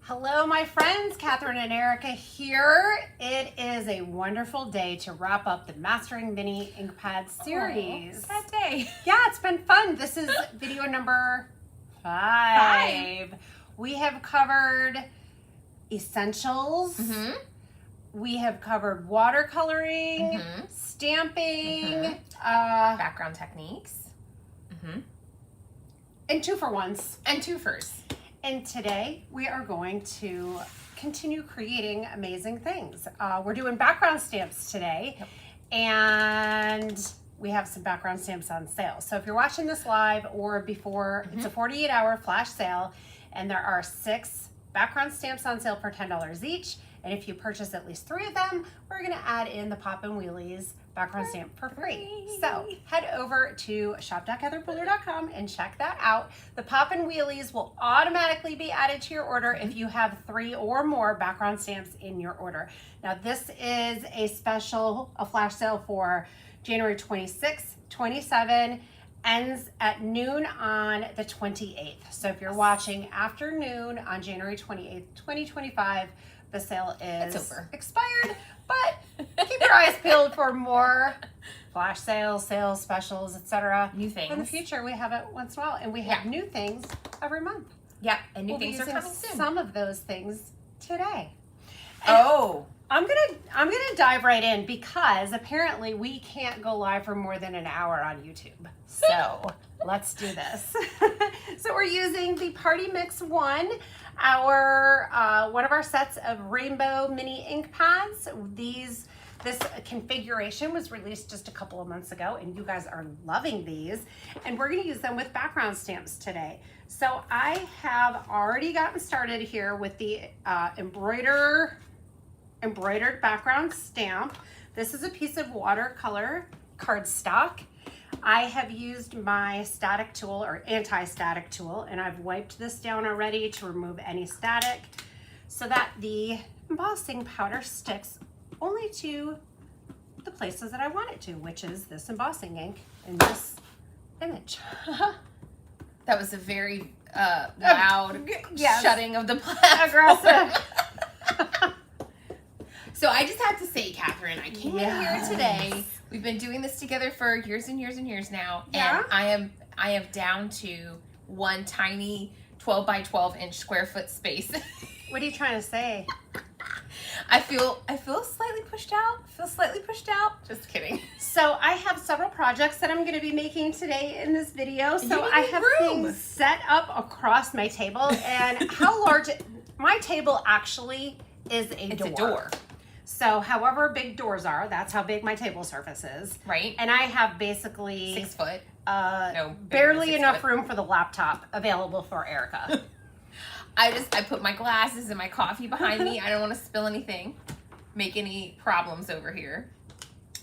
Hello, my friends. Catherine and Erica here. It is a wonderful day to wrap up the Mastering Mini Ink Pad series. That day. Yeah, it's been fun. This is video number 5. We have covered essentials. We have covered watercoloring, stamping, Background techniques. and 2-for-1s. And 2-fers. And today we are going to continue creating amazing things. We're doing background stamps today, and we have some background stamps on sale. So if you're watching this live or before, it's a 48-hour flash sale, and there are 6 background stamps on sale for $10 each. And if you purchase at least 3 of them, we're gonna add in the Poppin' Wheelies background stamp for free. So head over to shop.heatherfuller.com and check that out. The Poppin' Wheelies will automatically be added to your order if you have 3 or more background stamps in your order. Now this is a flash sale for January 26th, 27, ends at noon on the 28th. So if you're watching after noon on January 28th, 2025, the sale is expired, but keep your eyes peeled for more flash sales, specials, etc. New things. In the future, we have it once in a while, and we have new things every month. Yeah, and new We'll things be are using coming soon. some of those things today. And I'm gonna dive right in because apparently we can't go live for more than an hour on YouTube. So let's do this. So we're using the Party Mix 1, one of our sets of rainbow mini ink pads. This configuration was released just a couple of months ago, and you guys are loving these. And we're gonna use them with background stamps today. So I have already gotten started here with the embroidered background stamp. This is a piece of watercolor cardstock. I have used my static tool or anti-static tool, and I've wiped this down already to remove any static so that the embossing powder sticks only to the places that I want it to, which is this embossing ink in this image. that was a very loud shutting of the platform. Aggressive. So I just have to say, Catherine, I came in here today. We've been doing this together for years and years and years now, and I am down to one tiny 12 by 12 inch square foot space. What are you trying to say? I feel slightly pushed out. Just kidding. So I have several projects that I'm going to be making today in this video. So I have things set up across my table, and how large my table actually is a door. So however big doors are, that's how big my table surface is. Right. And I have basically 6 foot. Barely enough room for the laptop available for Erica. I put my glasses and my coffee behind me. I don't want to spill anything, make any problems over here.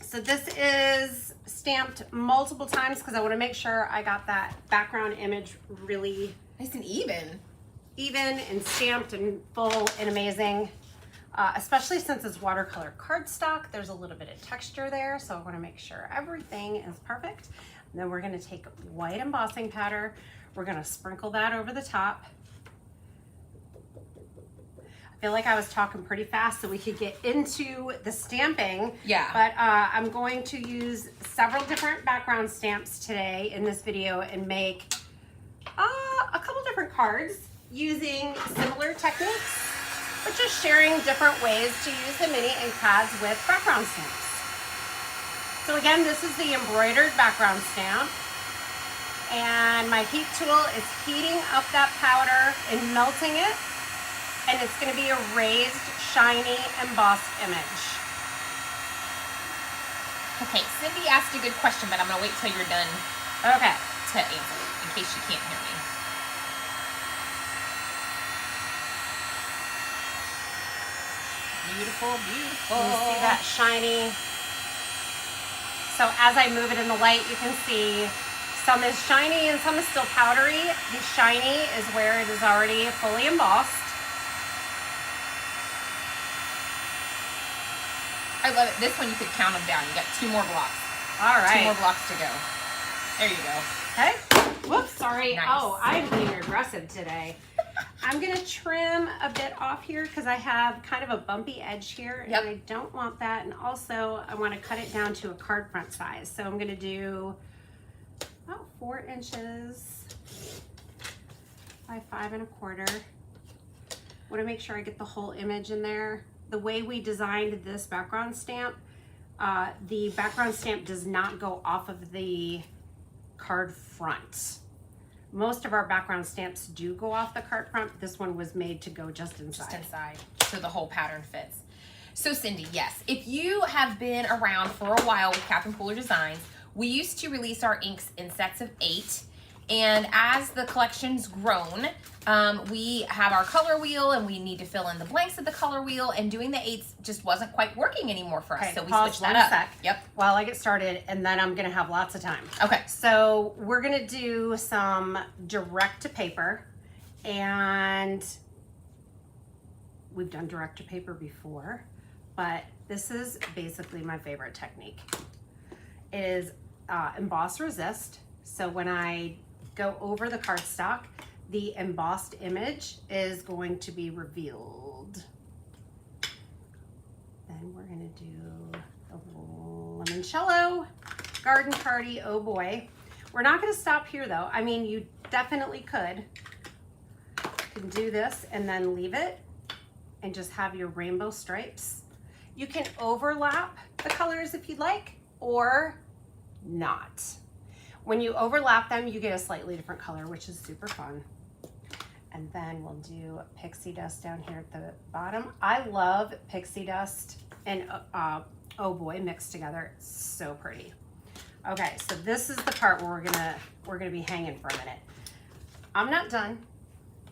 So this is stamped multiple times because I want to make sure I got that background image really nice and even and stamped and full and amazing. Especially since it's watercolor cardstock, there's a little bit of texture there, so I want to make sure everything is perfect. And then we're going to take white embossing powder. We're going to sprinkle that over the top. I feel like I was talking pretty fast so we could get into the stamping. Yeah. But I'm going to use several different background stamps today in this video and make a couple different cards using similar techniques. But just sharing different ways to use the mini ink pads with background stamps. So again, this is the embroidered background stamp. And my heat tool is heating up that powder and melting it. And it's going to be a raised, shiny, embossed image. Okay, Cindy asked a good question, but I'm going to wait till you're done to answer it, in case you can't hear me. Beautiful, beautiful. You see that shiny? So as I move it in the light, you can see some is shiny and some is still powdery. The shiny is where it is already fully embossed. I love it. This one you could count them down. You got 2 more blocks. All right. 2 more blocks to go. There you go. Okay. Whoops, sorry. Nice. Oh, I'm being aggressive today. I'm gonna trim a bit off here because I have kind of a bumpy edge here, Yep. and I don't want that. And also I want to cut it down to a card front size. So I'm gonna do about 4 inches by 5 1/4. Want to make sure I get the whole image in there. The way we designed this background stamp, the background stamp does not go off of the card front. Most of our background stamps do go off the card front. This one was made to go just inside. Just inside, so the whole pattern fits. So Cindy, yes, if you have been around for a while with Catherine Pooler Designs, we used to release our inks in sets of 8. And as the collection's grown, we have our color wheel and we need to fill in the blanks of the color wheel, and doing the 8s just wasn't quite working anymore for us. Okay, So we pause switched that up. sec. Yep. While I get started, and then I'm gonna have lots of time. Okay. So we're gonna do some direct to paper, and we've done direct to paper before, but this is basically my favorite technique. It is Emboss Resist. So when I go over the cardstock, the embossed image is going to be revealed. Then we're gonna do the limoncello garden party. Oh boy. We're not gonna stop here though. I mean, you definitely could. You can do this and then leave it and just have your rainbow stripes. You can overlap the colors if you'd like, or not. When you overlap them, you get a slightly different color, which is super fun. And then we'll do pixie dust down here at the bottom. I love pixie dust and oh boy mixed together. It's so pretty. Okay, so this is the part where we're gonna be hanging for a minute. I'm not done.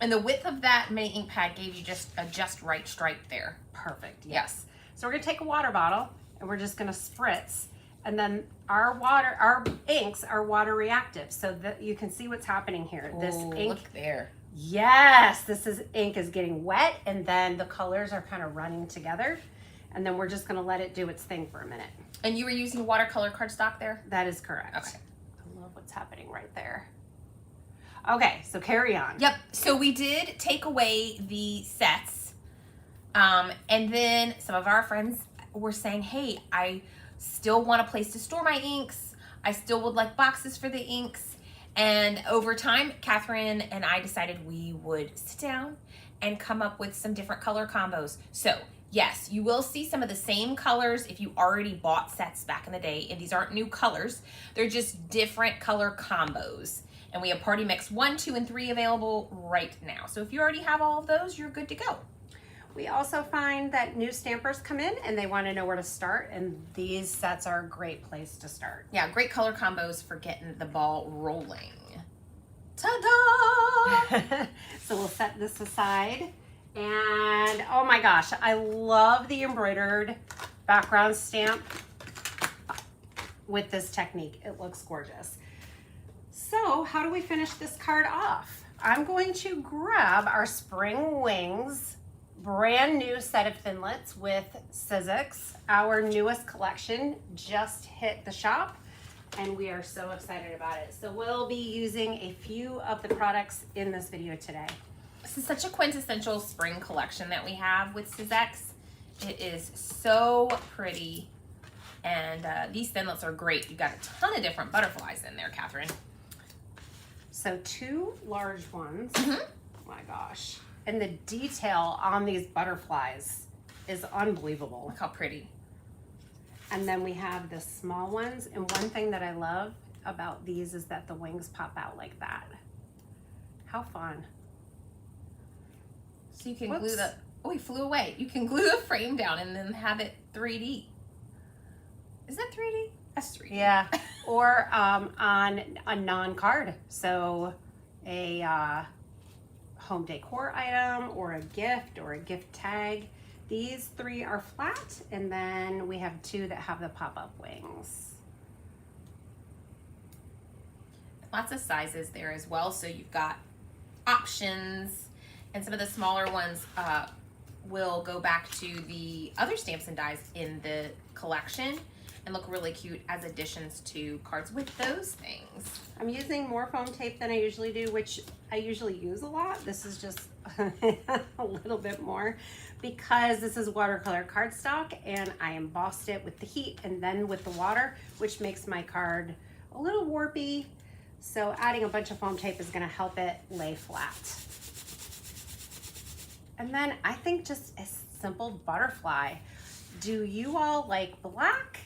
And the width of that mini ink pad gave you just a just right stripe there. Perfect. Yes. So we're gonna take a water bottle and we're just gonna spritz. And then our inks are water reactive, so that you can see what's happening here. This ink, look there. Yes, ink is getting wet, and then the colors are kind of running together. And then we're just gonna let it do its thing for a minute. And you were using watercolor cardstock there? That is correct. Okay. I love what's happening right there. Okay, so carry on. Yep. So we did take away the sets, and then some of our friends were saying, "Hey, I still want a place to store my inks. I still would like boxes for the inks." And over time, Catherine and I decided we would sit down and come up with some different color combos. So yes, you will see some of the same colors if you already bought sets back in the day, and these aren't new colors. They're just different color combos. And we have Party Mix 1, 2, and 3 available right now. So if you already have all of those, you're good to go. We also find that new stampers come in and they want to know where to start, and these sets are a great place to start. Yeah, great color combos for getting the ball rolling. Ta-da! So we'll set this aside. And oh my gosh, I love the embroidered background stamp with this technique. It looks gorgeous. So how do we finish this card off? I'm going to grab our Spring Wings brand new set of thinlits with Sizzix. Our newest collection just hit the shop and we are so excited about it. So we'll be using a few of the products in this video today. This is such a quintessential spring collection that we have with Sizzix. It is so pretty, and these thinlits are great. You've got a ton of different butterflies in there, Catherine. So 2 large ones. Oh my gosh. And the detail on these butterflies is unbelievable. Look how pretty. And then we have the small ones. And one thing that I love about these is that the wings pop out like that. How fun. So you can glue the, oh, he flew away. You can glue the frame down and then have it 3D. Is that 3D? That's 3D. Yeah. Or on a non-card. So a home decor item or a gift tag. These 3 are flat, and then we have 2 that have the pop-up wings. Lots of sizes there as well, so you've got options, and some of the smaller ones will go back to the other stamps and dies in the collection, and look really cute as additions to cards with those things. I'm using more foam tape than I usually do, which I usually use a lot. This is just a little bit more because this is watercolor cardstock and I embossed it with the heat and then with the water, which makes my card a little warpy. So adding a bunch of foam tape is going to help it lay flat. And then I think just a simple butterfly. Do you all like black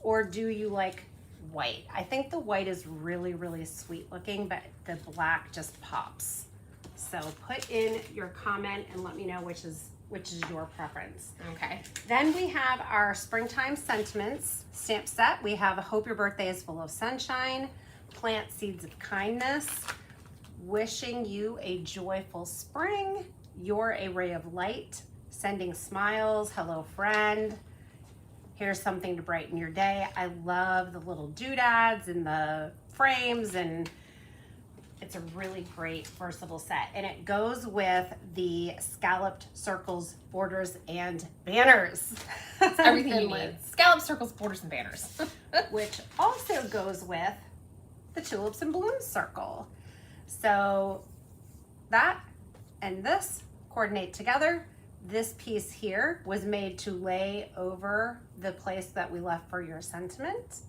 or do you like white? I think the white is really, really sweet looking, but the black just pops. So put in your comment and let me know which is your preference. Okay. Then we have our Springtime Sentiments stamp set. We have Hope Your Birthday is Full of Sunshine, Plant Seeds of Kindness, Wishing You a Joyful Spring, You're a Ray of Light, Sending Smiles, Hello Friend, Here's Something to Brighten Your Day. I love the little doodads and the frames, and it's a really great versatile set. And it goes with the scalloped circles, borders, and banners. Everything you need. Scallop, circles, borders, and banners. Which also goes with the tulips and balloons circle. So that and this coordinate together. This piece here was made to lay over the place that we left for your sentiment.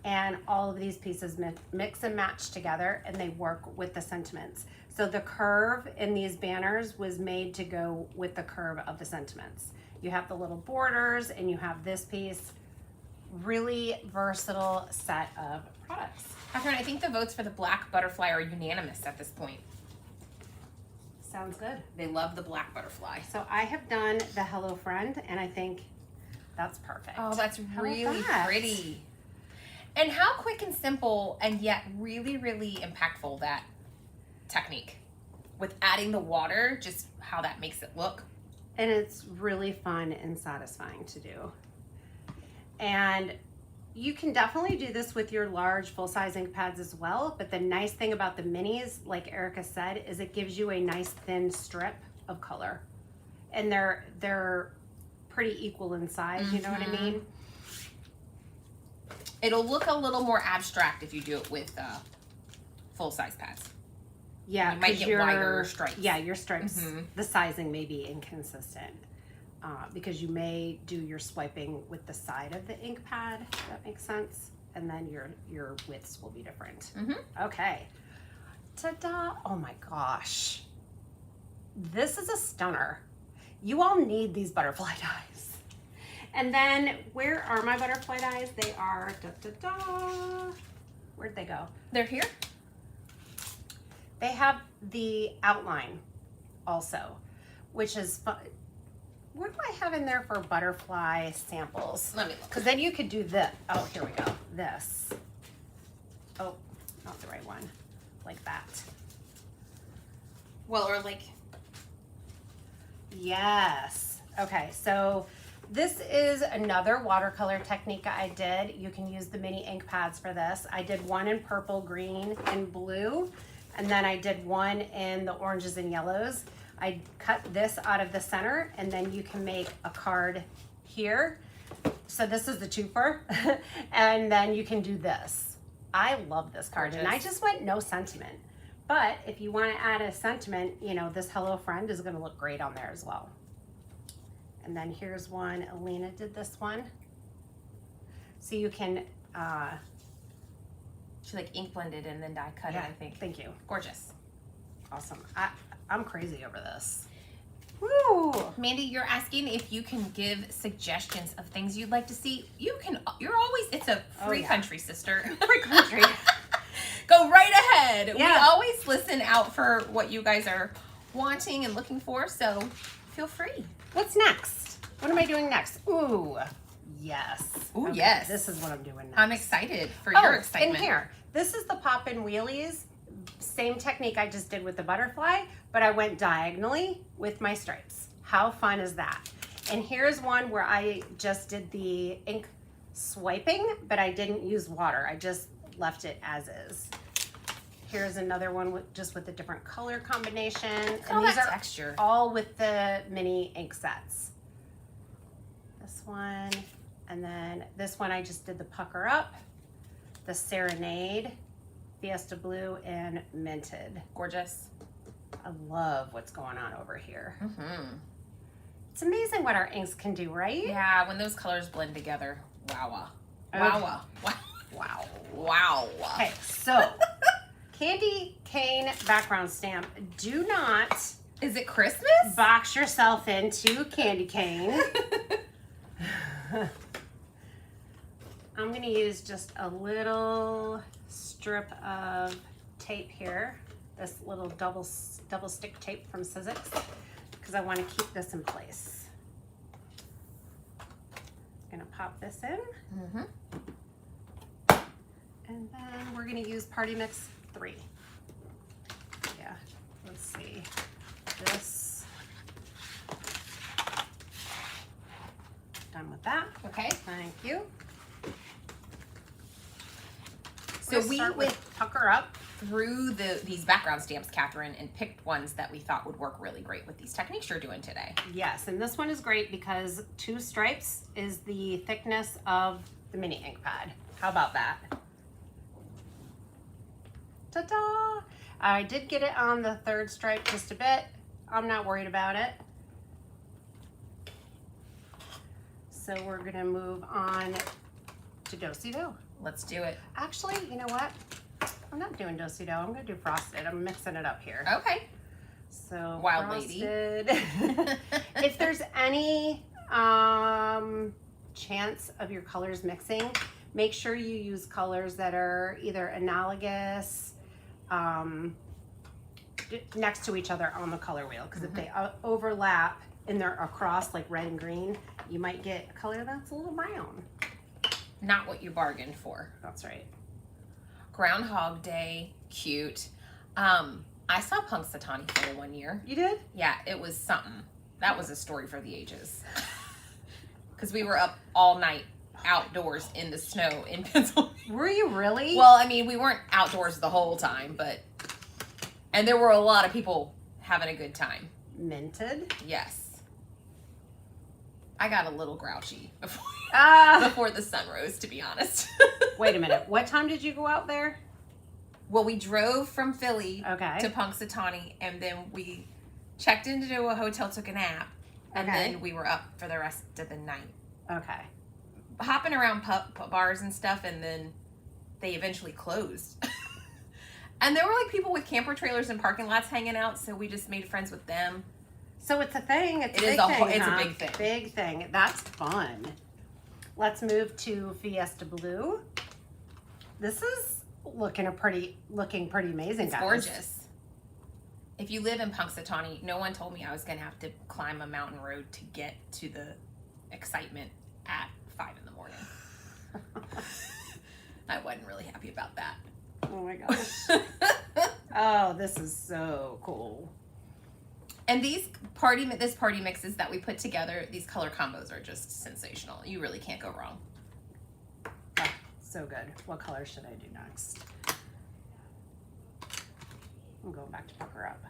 And all of these pieces mix and match together and they work with the sentiments. So the curve in these banners was made to go with the curve of the sentiments. You have the little borders and you have this piece. Really versatile set of products. Catherine, I think the votes for the black butterfly are unanimous at this point. Sounds good. They love the black butterfly. So I have done the Hello Friend and I think that's perfect. Oh, that's How really about that? pretty. And how quick and simple and yet really, really impactful that technique with adding the water, just how that makes it look. And it's really fun and satisfying to do. And you can definitely do this with your large full-size ink pads as well, but the nice thing about the minis, like Erica said, is it gives you a nice thin strip of color. And they're pretty equal in size, you know what I mean? It'll look a little more abstract if you do it with full-size pads. Yeah, you might get wider stripes. Yeah, your stripes, the sizing may be inconsistent. Because you may do your swiping with the side of the ink pad, if that makes sense. And then your widths will be different. Okay. Ta-da! Oh my gosh. This is a stunner. You all need these butterfly dies. And then where are my butterfly dies? They are, da-da-da. Where'd they go? They're here? They have the outline also, which is fun. What do I have in there for butterfly samples? Let me look. Because then you could do this. Oh, here we go. This. Oh, not the right one. Like that. Well, or like... Yes. Okay, so this is another watercolor technique I did. You can use the mini ink pads for this. I did one in purple, green, and blue. And then I did one in the oranges and yellows. I cut this out of the center and then you can make a card here. So this is the twofer and then you can do this. I love this card and I just went no sentiment. But if you want to add a sentiment, you know, this Hello Friend is going to look great on there as well. And then here's one, Alina did this one. So you can, she like ink blended and then die cut it, I think. Thank you. Gorgeous. Awesome. I'm crazy over this. Woo! Mandy, you're asking if you can give suggestions of things you'd like to see. You're always, it's a free country, sister. Free country. Go right ahead. Yeah. We always listen out for what you guys are wanting and looking for, so feel free. What's next? What am I doing next? Ooh, yes. Ooh, yes. This is what I'm doing next. I'm excited for your excitement. And here, this is the pop-in wheelies. Same technique I just did with the butterfly, but I went diagonally with my stripes. How fun is that? And here's one where I just did the ink swiping, but I didn't use water. I just left it as is. Here's another one with a different color combination. And these are texture. All with the mini ink sets. This one, And then this one I just did the Pucker Up, the Serenade, Fiesta Blue, and Minted. Gorgeous. I love what's going on over here. Mm-hmm. It's amazing what our inks can do, right? Yeah, when those colors blend together. Wow. Okay. Wow. Wow. Wow. Okay, so candy cane background stamp. Do not Is it Christmas? box yourself into candy cane. I'm going to use just a little strip of tape here, this little double stick tape from Sizzix, because I want to keep this in place. I'm going to pop this in. Mm-hmm. And then we're going to use Party Mix 3. Yeah, let's see. This. Done with that. Okay. Thank you. So we start went with Pucker Up. through these background stamps, Catherine, and picked ones that we thought would work really great with these techniques you're doing today. Yes, and this one is great because 2 stripes is the thickness of the mini ink pad. How about that? Ta-da! I did get it on the 3rd stripe just a bit. I'm not worried about it. So we're gonna move on to Do-Si-Do. Let's do it. Actually, you know what? I'm not doing Do-Si-Do. I'm gonna do Frosted. I'm mixing it up here. Okay. So Wild Frosted. lady. If there's any chance of your colors mixing, make sure you use colors that are either analogous next to each other on the color wheel, because if they overlap and they're across like red and green, you might get a color that's a little brown. Not what you bargained for. That's right. Groundhog Day, cute. I saw Punxsutawney Phil one year. You did? Yeah, it was something. That was a story for the ages. Because we were up all night outdoors in the snow in Pennsylvania. Were you really? Well, I mean, we weren't outdoors the whole time, and there were a lot of people having a good time. Minted. Yes. I got a little grouchy before the sun rose, to be honest. Wait a minute. What time did you go out there? Well, we drove from Philly Okay. to Punxsutawney, and then we checked into a hotel, took a nap, and Okay. then we were up for the rest of the night. Okay. Hopping around pub bars and stuff, and then they eventually closed. And there were like people with camper trailers and parking lots hanging out, so we just made friends with them. So it's a thing. It's It is a big thing. it's a huh? big thing. Big thing. That's fun. Let's move to Fiesta Blue. This is looking pretty amazing, It's guys. gorgeous. If you live in Punxsutawney, no one told me I was going to have to climb a mountain road to get to the excitement at 5 in the morning. I wasn't really happy about that. Oh my gosh. Oh, this is so cool. And this party mixes that we put together, these color combos are just sensational. You really can't go wrong. Oh, so good. What color should I do next? I'm going back to Pucker Up.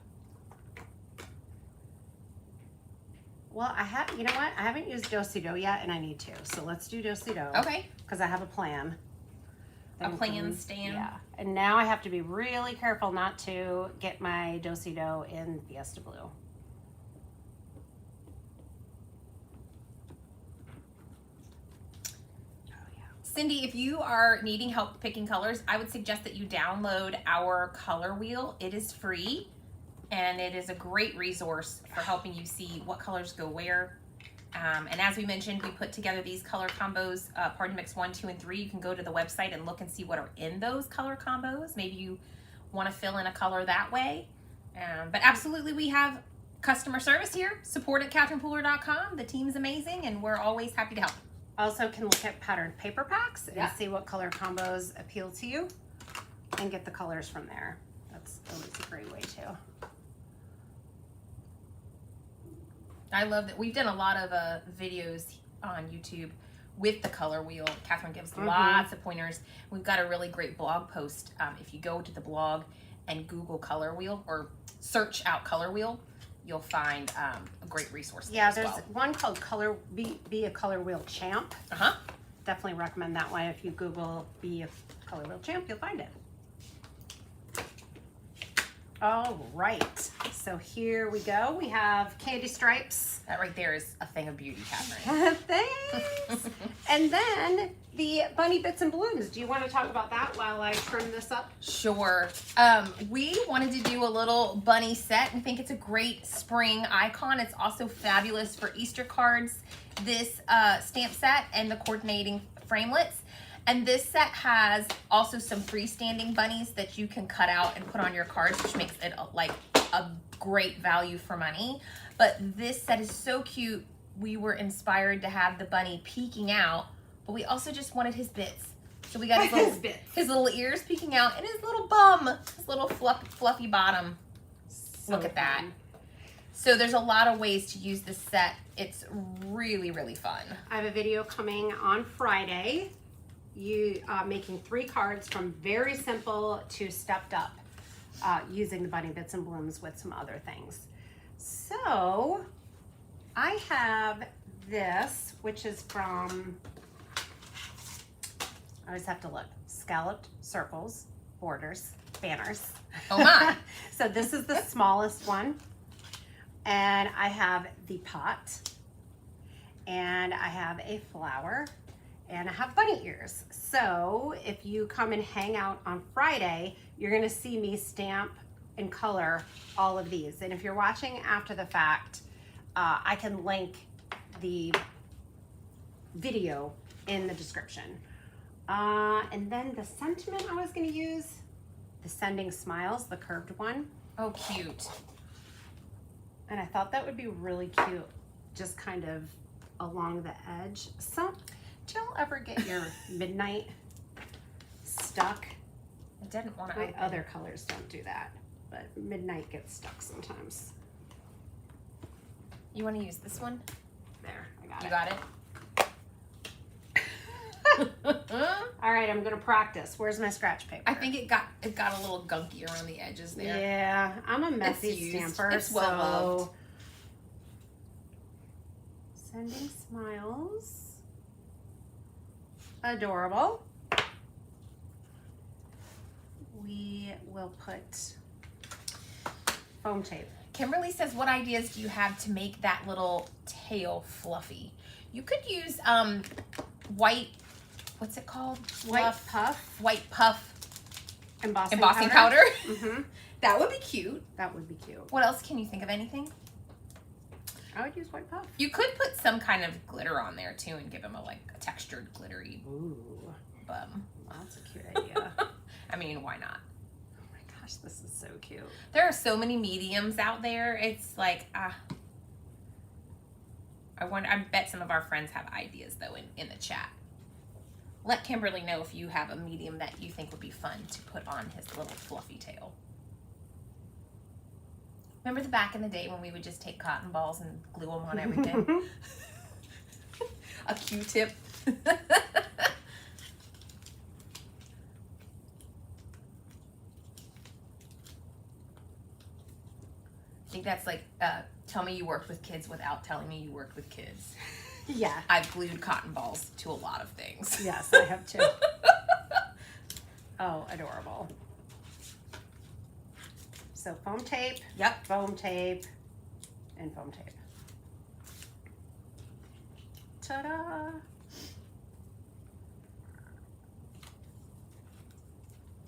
Well, you know what? I haven't used Do-Si-Do yet, and I need to. So let's do Do-Si-Do. Okay. Because I have a plan. A plan, Stan. Yeah. And now I have to be really careful not to get my Do-Si-Do in Fiesta Blue. Cindy, if you are needing help picking colors, I would suggest that you download our color wheel. It is free, and it is a great resource for helping you see what colors go where. And as we mentioned, we put together these color combos, Party Mix 1, 2, and 3. You can go to the website and look and see what are in those color combos. Maybe you want to fill in a color that way. But absolutely, we have customer service here. Support at CatherinePooler.com. The team's amazing, and we're always happy to help. Also can look at patterned paper packs and Yeah. see what color combos appeal to you and get the colors from there. That's always a great way too. I love that we've done a lot of videos on YouTube with the color wheel. Catherine gives lots of pointers. We've got a really great blog post. If you go to the blog and Google color wheel or search out color wheel, you'll find a great resource. Yeah, there there's as well. one called Be a Color Wheel Champ. definitely recommend that one. If you Google Be a Color Wheel Champ, you'll find it. All right, so here we go. We have candy stripes. That right there is a thing of beauty, Catherine. Thanks. And then the bunny bits and blooms. Do you want to talk about that while I trim this up? Sure. We wanted to do a little bunny set. We think it's a great spring icon. It's also fabulous for Easter cards, this stamp set and the coordinating framelits. And this set has also some freestanding bunnies that you can cut out and put on your cards, which makes it like a great value for money. But this set is so cute. We were inspired to have the bunny peeking out, but we also just wanted his bits. So we got his little ears peeking out and his little bum, his little fluffy bottom. So Look at that. fun. So there's a lot of ways to use this set. It's really, really fun. I have a video coming on Friday. You making 3 cards from very simple to stepped up using the bunny bits and blooms with some other things. So I have this, which is from, I always have to look, Scalloped Circles, Borders, Banners. Oh my. So this is the smallest one. And I have the pot. And I have a flower. And I have bunny ears. So if you come and hang out on Friday, you're gonna see me stamp and color all of these. And if you're watching after the fact, I can link the video in the description. And then the sentiment I was gonna use, the Sending Smiles, the curved one. Oh, cute. And I thought that would be really cute, just kind of along the edge. Do y'all ever get your midnight stuck? I didn't want to. My other colors don't do that, but midnight gets stuck sometimes. You want to use this one? There, I got You it. got it? All right, I'm gonna practice. Where's my scratch paper? I think it got a little gunky around the edges there. Yeah, I'm a messy It's used. stamper, It's well loved. Sending Smiles. Adorable. We will put foam tape. Kimberly says, what ideas do you have to make that little tail fluffy? You could use white, what's it called? White puff. White puff Embossing powder. Mm-hmm. That would be cute. That would be cute. What else can you think of? Anything? I would use white puff. You could put some kind of glitter on there too and give him a textured glittery Ooh, bum. that's a cute idea. I mean, why not? Oh my gosh, this is so cute. There are so many mediums out there. It's like, I bet some of our friends have ideas though in the chat. Let Kimberly know if you have a medium that you think would be fun to put on his little fluffy tail. Remember the back in the day when we would just take cotton balls and glue them on everything? A Q-tip. I think that's like, tell me you worked with kids without telling me you worked with kids. Yeah. I've glued cotton balls to a lot of things. Yes, I have too. Oh, adorable. So foam tape. Yep. Foam tape. And foam tape. Ta-da!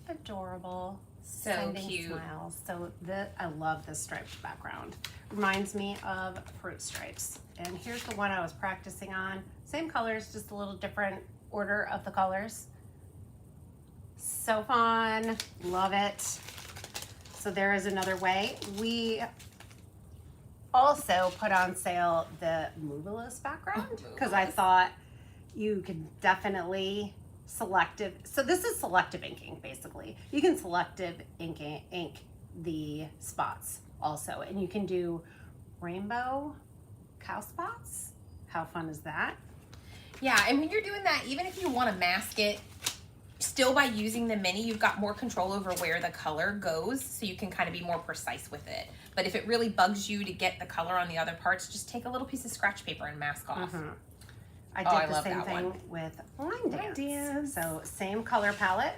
Adorable. So Sending cute. Smiles. So I love this striped background. Reminds me of fruit stripes. And here's the one I was practicing on. Same colors, just a little different order of the colors. So fun. Love it. So there is another way. We also put on sale the moveless background because I thought you could definitely selective. So this is selective inking basically. You can selective ink the spots also, and you can do rainbow cow spots. How fun is that? Yeah, and when you're doing that, even if you want to mask it, still by using the mini, you've got more control over where the color goes, so you can kind of be more precise with it. But if it really bugs you to get the color on the other parts, just take a little piece of scratch paper and mask off. I did I the love same that thing one. with Line Dance. Dance. So same color palette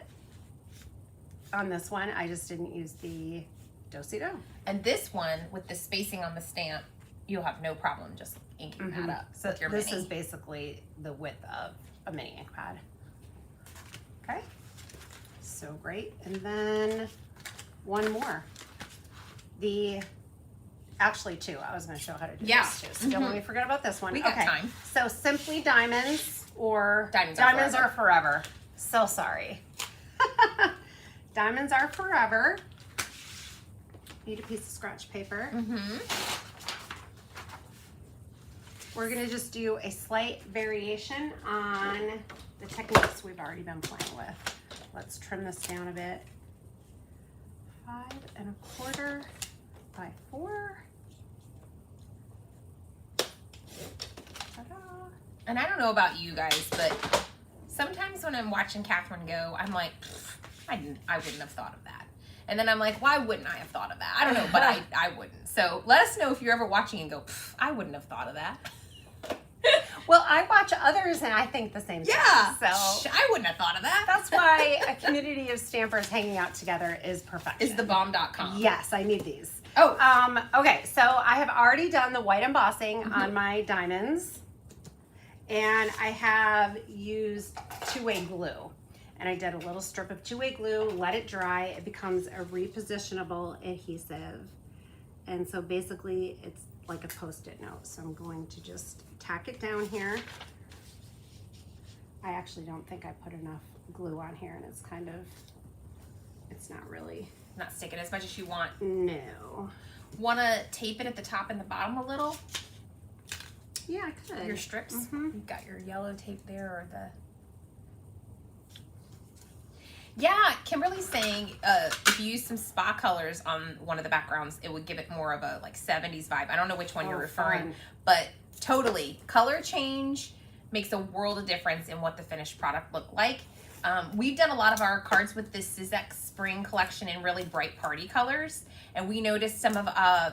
on this one. I just didn't use the Do-Si-Do. And this one, with the spacing on the stamp, you'll have no problem just inking that up So with your this mini. is basically the width of a mini ink pad. Okay, so great. And then one more. Actually two. I was going to show how to do this too. So don't let me forget about this one. We got time. So Simply Diamonds or Diamonds Are Forever. So sorry. Diamonds Are Forever. Need a piece of scratch paper. We're gonna just do a slight variation on the techniques we've already been playing with. Let's trim this down a bit. 5 1/4 by 4. Ta-da. And I don't know about you guys, but sometimes when I'm watching Catherine go, I'm like, I wouldn't have thought of that. And then I'm like, why wouldn't I have thought of that? I don't know, but I wouldn't. So let us know if you're ever watching and go, I wouldn't have thought of that. Well, I watch others and I think the same thing. Yeah. So I wouldn't have thought of that. that's why a community of stampers hanging out together is perfection. Is thebomb.com. Yes, I need these. Oh. Okay, so I have already done the white embossing on my diamonds. And I have used two-way glue. And I did a little strip of two-way glue, let it dry. It becomes a repositionable adhesive. And so basically it's like a Post-it note. So I'm going to just tack it down here. I actually don't think I put enough glue on here, and it's not really. Not sticking as much as you want. No. Want to tape it at the top and the bottom a little? Yeah, I could. Your strips? You've got your yellow tape there or the... Yeah, Kimberly's saying if you use some spa colors on one of the backgrounds, it would give it more of a like 70s vibe. I don't know which one you're referring, but totally. Color change makes a world of difference in what the finished product looked like. We've done a lot of our cards with this Sizzix spring collection in really bright party colors. And we noticed some of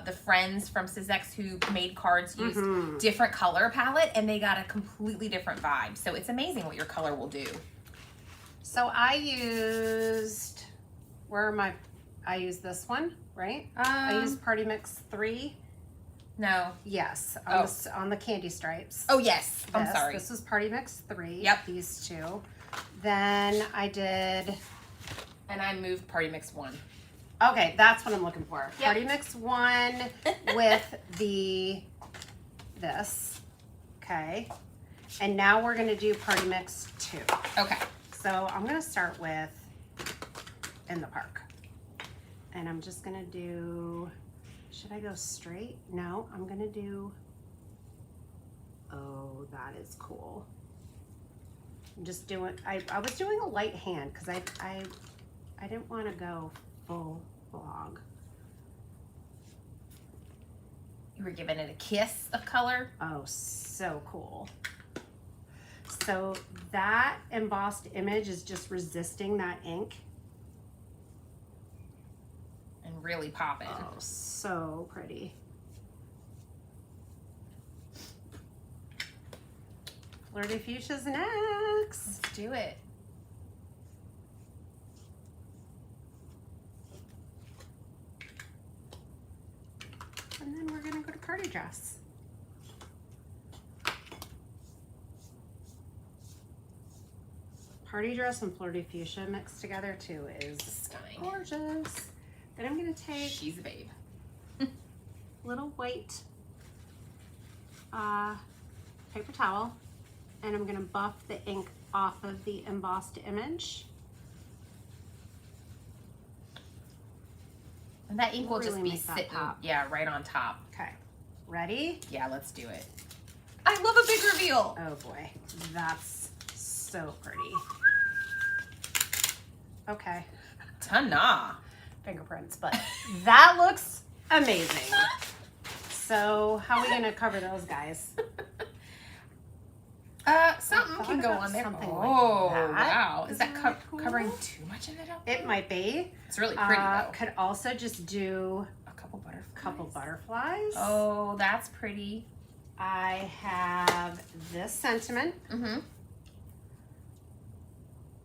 the friends from Sizzix who made cards use different color palette, and they got a completely different vibe. So it's amazing what your color will do. So I used, I used this one, right? I used Party Mix 3. No. Yes, on the candy stripes. Oh, yes. I'm sorry. This was Party Mix 3. Yep. These two. Then I did. And I moved Party Mix 1. Okay, that's what I'm looking for. Yep. Party Mix 1 with this. Okay. And now we're going to do Party Mix 2. Okay. So I'm going to start with In the Park. And I'm just going to do, should I go straight? No, I'm going to do, oh, that is cool. I'm just doing, I was doing a light hand because I didn't want to go full vlog. You were giving it a kiss of color. Oh, so cool. So that embossed image is just resisting that ink. And really popping. Oh, so pretty. Flirty Fuchsia's next. Let's do it. And then we're gonna go to Party Dress. Party Dress and Flirty Fuchsia mixed together too is Stunning. gorgeous. Then I'm gonna take She's a babe. little white paper towel, and I'm gonna buff the ink off of the embossed image. And that ink will Really just be make that sitting, pop. yeah, right on top. Okay, ready? Yeah, let's do it. I love a big reveal. Oh boy, that's so pretty. Okay, Ta-nah. fingerprints, but that looks amazing. So how are we gonna cover those guys? Something can go on there. Something Oh, like that. wow. Is that Isn't that cool? covering too much of it up? It might be. It's really pretty, though. Could also just do A couple butterflies. a couple butterflies. Oh, that's pretty. I have this sentiment. Mm-hmm.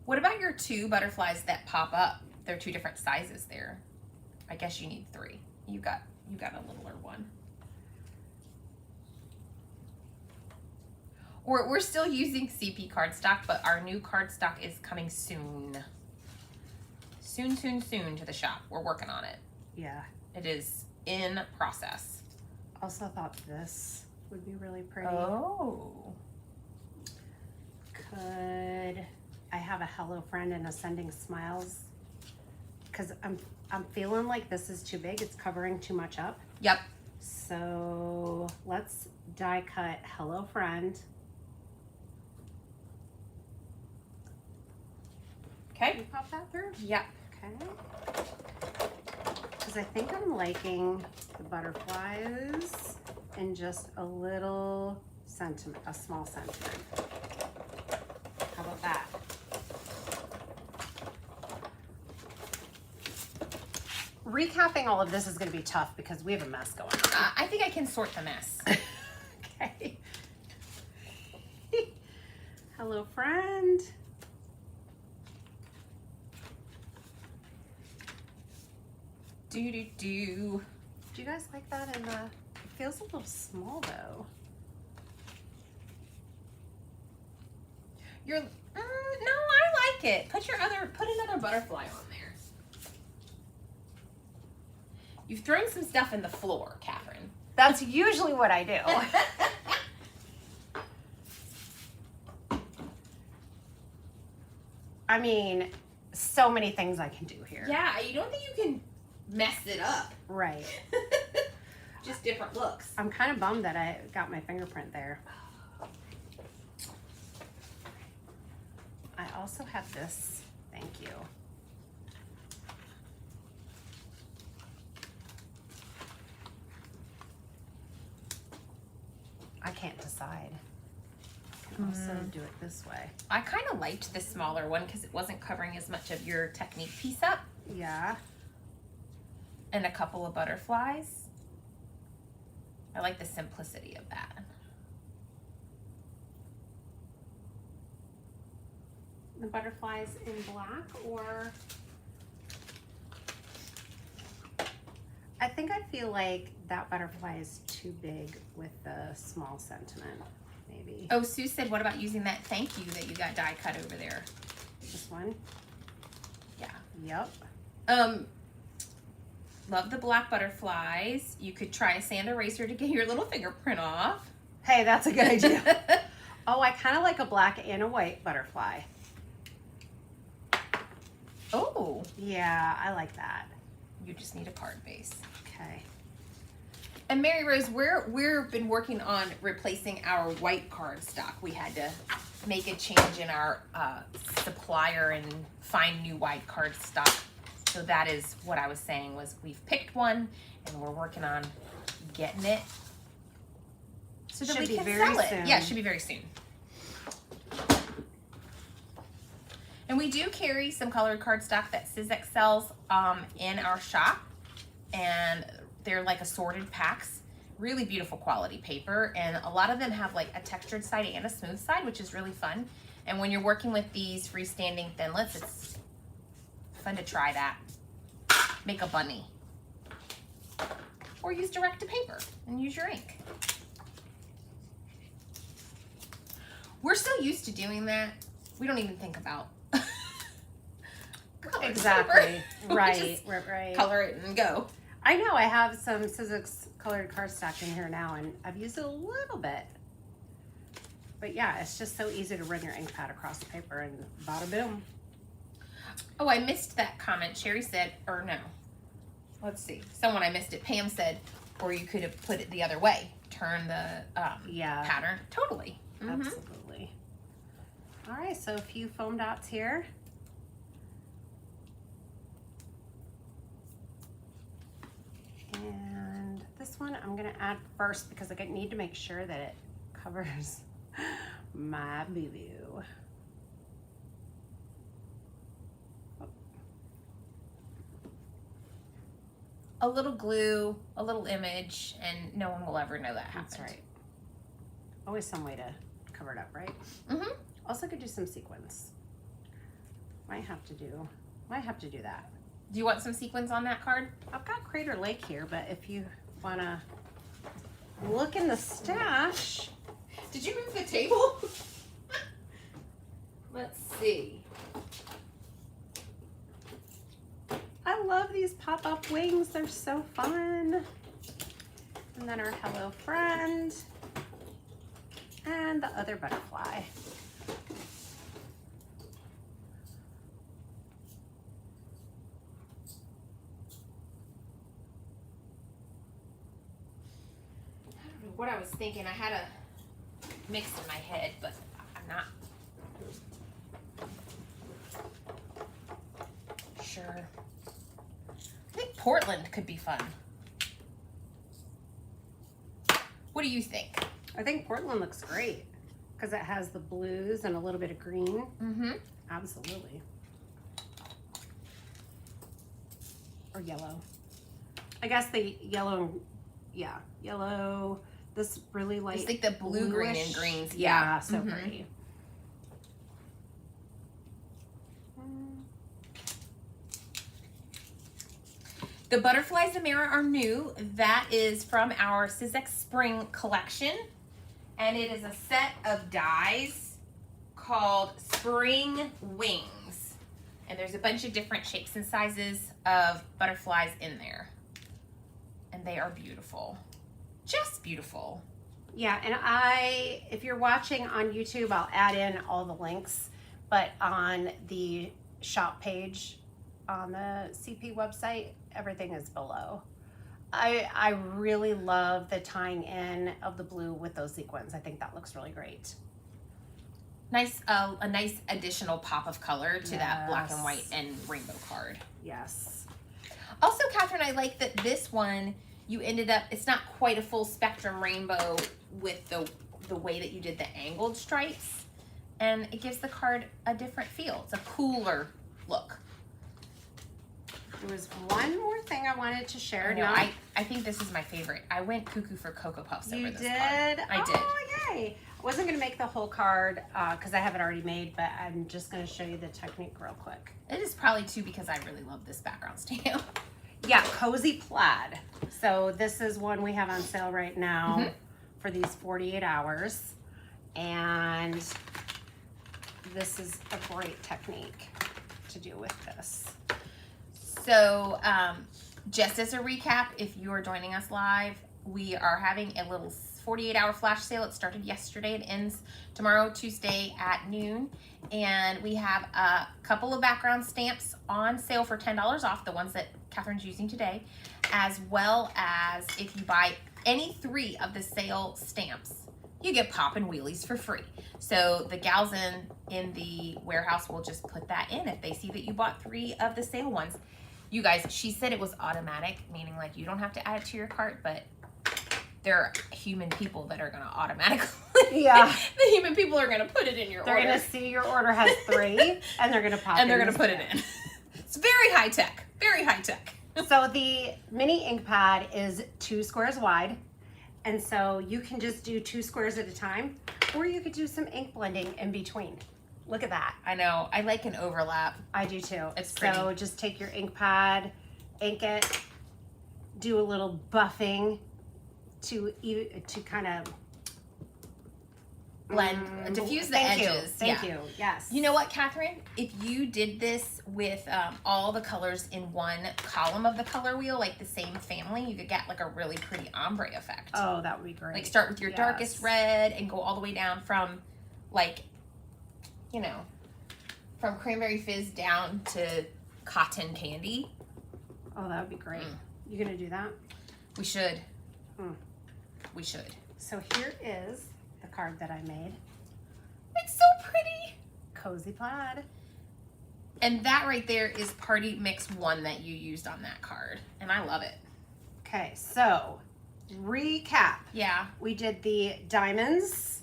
What about your 2 butterflies that pop up? They're 2 different sizes there. I guess you need 3. You got a littler one. We're still using CP cardstock, but our new cardstock is coming soon. Soon to the shop. We're working on it. Yeah. It is in process. Also thought this would be really pretty. Oh. Could I have a hello friend and ascending smiles? Because I'm feeling like this is too big. It's covering too much up. Yep. So let's die cut hello friend. Can Okay. you pop that through? Yep. Okay. Because I think I'm liking the butterflies and just a little sentiment, a small sentiment. How about that? Recapping all of this is going to be tough because we have a mess going on. I think I can sort the mess. Okay. Hello, friend. Do. Do you guys like that in the... It feels a little small though. No, I like it. Put another butterfly on there. You've thrown some stuff in the floor, Catherine. That's usually what I do. I mean, so many things I can do here. Yeah, you don't think you can mess it up. Right. Just different looks. I'm kind of bummed that I got my fingerprint there. I also have this. Thank you. I can't decide. I can also do it this way. I kind of liked the smaller one because it wasn't covering as much of your technique piece up. Yeah. And a couple of butterflies. I like the simplicity of that. The butterflies in black, or I think I feel like that butterfly is too big with the small sentiment, maybe. Oh, Sue said, what about using that thank you that you got die cut over there? This one? Yeah. Yep. Love the black butterflies. You could try a sand eraser to get your little fingerprint off. Hey, that's a good idea. Oh, I kind of like a black and a white butterfly. Oh. Yeah, I like that. You just need a card base. Okay. And Mary Rose, we've been working on replacing our white cardstock. We had to make a change in our supplier and find new white cardstock. So that is what I was saying, was we've picked one and we're working on getting it so that Should we be can very sell it. soon. Yeah, it should be very soon. And we do carry some colored cardstock that Sizek sells in our shop, and they're like assorted packs. Really beautiful quality paper, and a lot of them have like a textured side and a smooth side, which is really fun. And when you're working with these freestanding thinlits, it's fun to try that. Make a bunny. Or use direct to paper and use your ink. We're so used to doing that, we don't even think about colored Exactly. paper. Right, We just right. color it and go. I know I have some Sizek's colored cardstock in here now, and I've used it a little bit. But yeah, it's just so easy to run your ink pad across the paper and bada boom. Oh, I missed that comment. Sherry said, or no. Let's see. Someone, I missed it. Pam said, or you could have put it the other way. Turn the Yeah. pattern. Totally. Mhm. Absolutely. All right, so a few foam dots here. And this one I'm gonna add first because I need to make sure that it covers my boo-boo. A little glue, a little image, and no one will ever know that happened. That's right. always some way to cover it up, right? Mm-hmm. Also could do some sequins. Might have to do that. Do you want some sequins on that card? I've got Crater Lake here, but if you wanna look in the stash. Did you move the table? Let's see. I love these pop-up wings. They're so fun. And then our hello friend. And the other butterfly. I don't know what I was thinking. I had a mix in my head, but I'm not sure. I think Portland could be fun. What do you think? I think Portland looks great because it has the blues and a little bit of green. Mm-hmm. Absolutely. Or yellow. I guess the yellow, yeah, yellow, this really light. It's like the blue, green, and bluish. greens. Yeah, so Mhm. pretty. The butterflies and mirror are new. That is from our Sizzix Spring collection. And it is a set of dies called Spring Wings. And there's a bunch of different shapes and sizes of butterflies in there. And they are beautiful. Just beautiful. Yeah, and if you're watching on YouTube, I'll add in all the links, but on the shop page on the CP website, everything is below. I really love the tying in of the blue with those sequins. I think that looks really great. Nice, a nice additional pop of color to that black and Yes. white and rainbow card. Yes. Also, Catherine, I like that this one, you ended up, it's not quite a full spectrum rainbow with the way that you did the angled stripes. And it gives the card a different feel. It's a cooler look. There was one more thing I wanted to share. No, I think this is my favorite. I went cuckoo for Cocoa Puffs over this card. I did. Oh, yay. I wasn't going to make the whole card because I have it already made, but I'm just going to show you the technique real quick. It is probably too because I really love this background stamp. Yeah, Cozy Plaid. So this is one we have on sale right now for these 48 hours. And this is a great technique to do with this. So, just as a recap, if you are joining us live, we are having a little 48-hour flash sale. It started yesterday. It ends tomorrow, Tuesday at noon. And we have a couple of background stamps on sale for $10 off, the ones that Catherine's using today, as well as if you buy any 3 of the sale stamps, you get pop and wheelies for free. So the gals in the warehouse will just put that in if they see that you bought 3 of the sale ones. You guys, she said it was automatic, meaning like you don't have to add it to your cart, but there are human people that are going to automatically, Yeah. the human people are going to put it in your They're order. going to see your order has 3 and they're going to pop And they're in going to this put it bin. in. It's very high tech, very high tech. So the mini ink pad is 2 squares wide. And so you can just do 2 squares at a time, or you could do some ink blending in between. Look at that. I know, I like an overlap. I do too. It's pretty. So just take your ink pad, ink it, do a little buffing to kind of Blend, diffuse the thank edges. Thank you. Yes. You know what, Catherine? If you did this with all the colors in one column of the color wheel, like the same family, you could get like a really pretty ombre effect. Oh, that would be great. Like start with your darkest red and go all the way down from like, you know, from cranberry fizz down to cotton candy. Oh, that would be great. You gonna do that? We should. Mm. We should. So here is the card that I made. It's so pretty. Cozy Plaid. And that right there is Party Mix 1 that you used on that card. And I love it. Okay, so recap. Yeah. We did the diamonds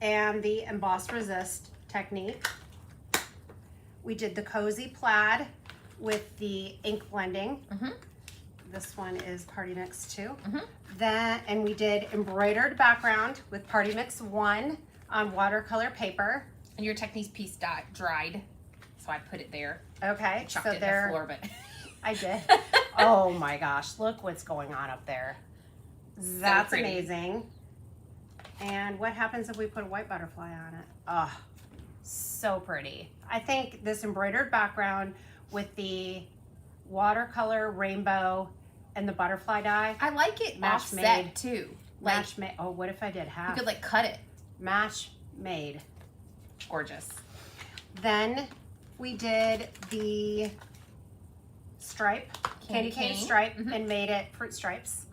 and the emboss resist technique. We did the cozy plaid with the ink blending, This one is Party Mix 2. Mm-hmm. Then, and we did embroidered background with Party Mix 1 on watercolor paper. And your Techniques piece dried, so I put it there. Okay, I chucked so it in the there, floor, but I did. Oh my gosh, look what's going on up there. That's pretty. amazing. And what happens if we put a white butterfly on it? Oh, so pretty. I think this embroidered background with the watercolor rainbow and the butterfly die. I like it Match offset made. too. Match made. Oh, what if I did You half? could like cut it. Match made. Gorgeous. Then we did the stripe, candy cane stripe, and made it fruit stripes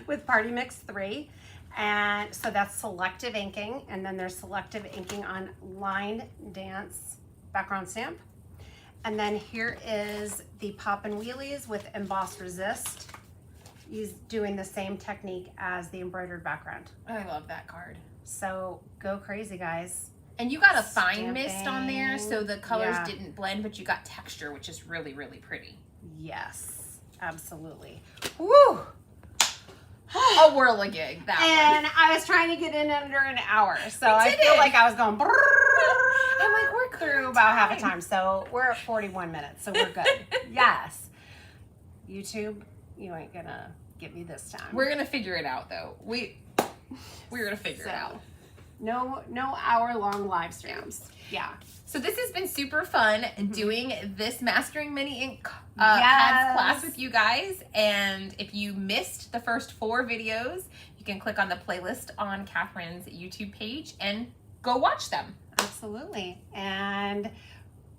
with Party Mix 3. And so that's selective inking, and then there's selective inking on Line Dance background stamp. And then here is the Pop and Wheelies with Emboss Resist. He's doing the same technique as the embroidered background. I love that card. So go crazy, guys. And you got a fine mist on there, so Stamping. the colors Yeah. didn't blend, but you got texture, which is really, really pretty. Yes, absolutely. Woo! A whirligig, that And I was trying to get in under an hour, so We I did feel it. like I was going one. I'm like, we're through about half a time. So we're at 41 minutes, so we're good. Yes. YouTube, you ain't gonna get me this time. We're gonna figure it out, though. We're gonna figure it out. No hour-long live streams. Yeah. So this has been super fun doing this Mastering Mini Ink Yes. pads class with you guys. And if you missed the first 4 videos, you can click on the playlist on Catherine's YouTube page and go watch them. Absolutely. And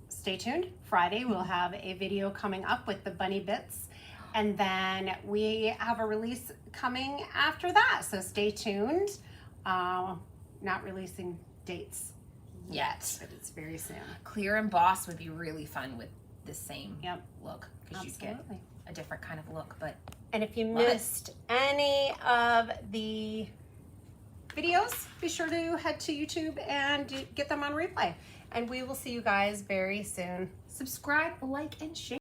stay tuned. Friday we'll have a video coming up with the bunny bits. And then we have a release coming after that. So stay tuned. Not releasing dates yet, but it's very soon. Clear Emboss would be really fun with the same look, because you get Absolutely. a different kind of look. But And if you Love it. missed any of the videos, be sure to head to YouTube and get them on replay. And we will see you guys very soon. subscribe, like, and share.